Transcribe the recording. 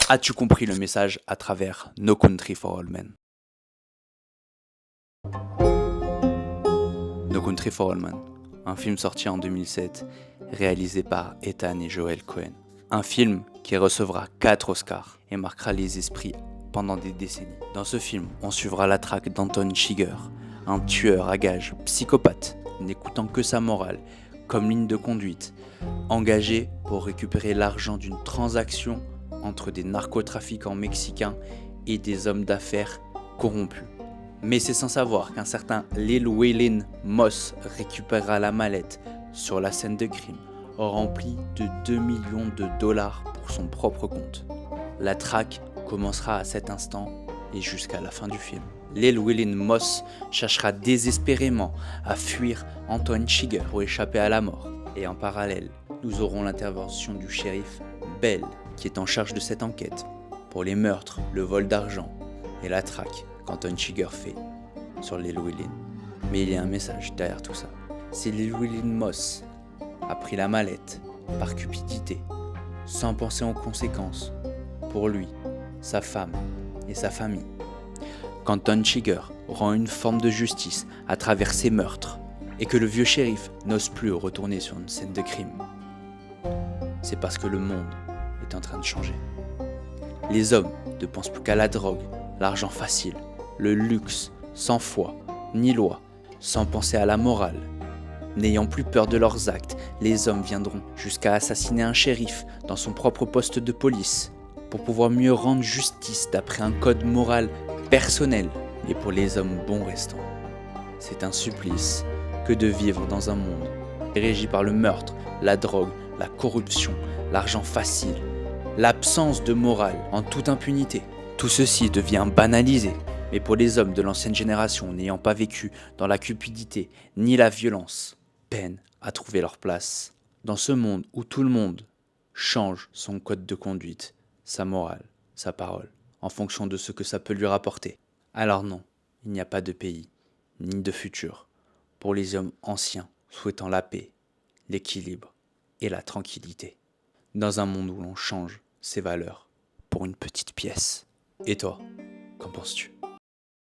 As-tu compris le message à travers No Country for All Men? No Country for All Men, un film sorti en 2007, réalisé par Ethan et Joel Cohen. Un film qui recevra 4 Oscars et marquera les esprits pendant des décennies. Dans ce film, on suivra la traque d'Anton Chigurh, un tueur à gages psychopathe, n'écoutant que sa morale comme ligne de conduite, engagé pour récupérer l'argent d'une transaction entre des narcotrafiquants mexicains et des hommes d'affaires corrompus. Mais c'est sans savoir qu'un certain Lil Waylon Moss récupérera la mallette sur la scène de crime, remplie de 2 millions de dollars pour son propre compte. La traque commencera à cet instant et jusqu'à la fin du film. Lil Waylon Moss cherchera désespérément à fuir Anton Chigurh pour échapper à la mort. Et en parallèle, nous aurons l'intervention du shérif Bell, qui est en charge de cette enquête, pour les meurtres, le vol d'argent et la traque qu'Anton Chigurh fait sur Lil Waylon. Mais il y a un message derrière tout ça. Si Lil Waylon Moss a pris la mallette par cupidité, sans penser aux conséquences, pour lui, sa femme et sa famille, qu'Anton Chigurh rend une forme de justice à travers ses meurtres, et que le vieux shérif n'ose plus retourner sur une scène de crime, c'est parce que le monde est en train de changer. Les hommes ne pensent plus qu'à la drogue, l'argent facile, le luxe, sans foi, ni loi, sans penser à la morale. N'ayant plus peur de leurs actes, les hommes viendront jusqu'à assassiner un shérif dans son propre poste de police, pour pouvoir mieux rendre justice d'après un code moral personnel. Et pour les hommes bons restants, c'est un supplice que de vivre dans un monde régi par le meurtre, la drogue, la corruption, l'argent facile, l'absence de morale en toute impunité. Tout ceci devient banalisé, mais pour les hommes de l'ancienne génération n'ayant pas vécu dans la cupidité ni la violence, peinent à trouver leur place dans ce monde où tout le monde change son code de conduite, sa morale, sa parole, en fonction de ce que ça peut lui rapporter. Alors non, il n'y a pas de pays, ni de futur, pour les hommes anciens souhaitant la paix, l'équilibre et la tranquillité, dans un monde où l'on change ses valeurs pour une petite pièce. Et toi, qu'en penses-tu ?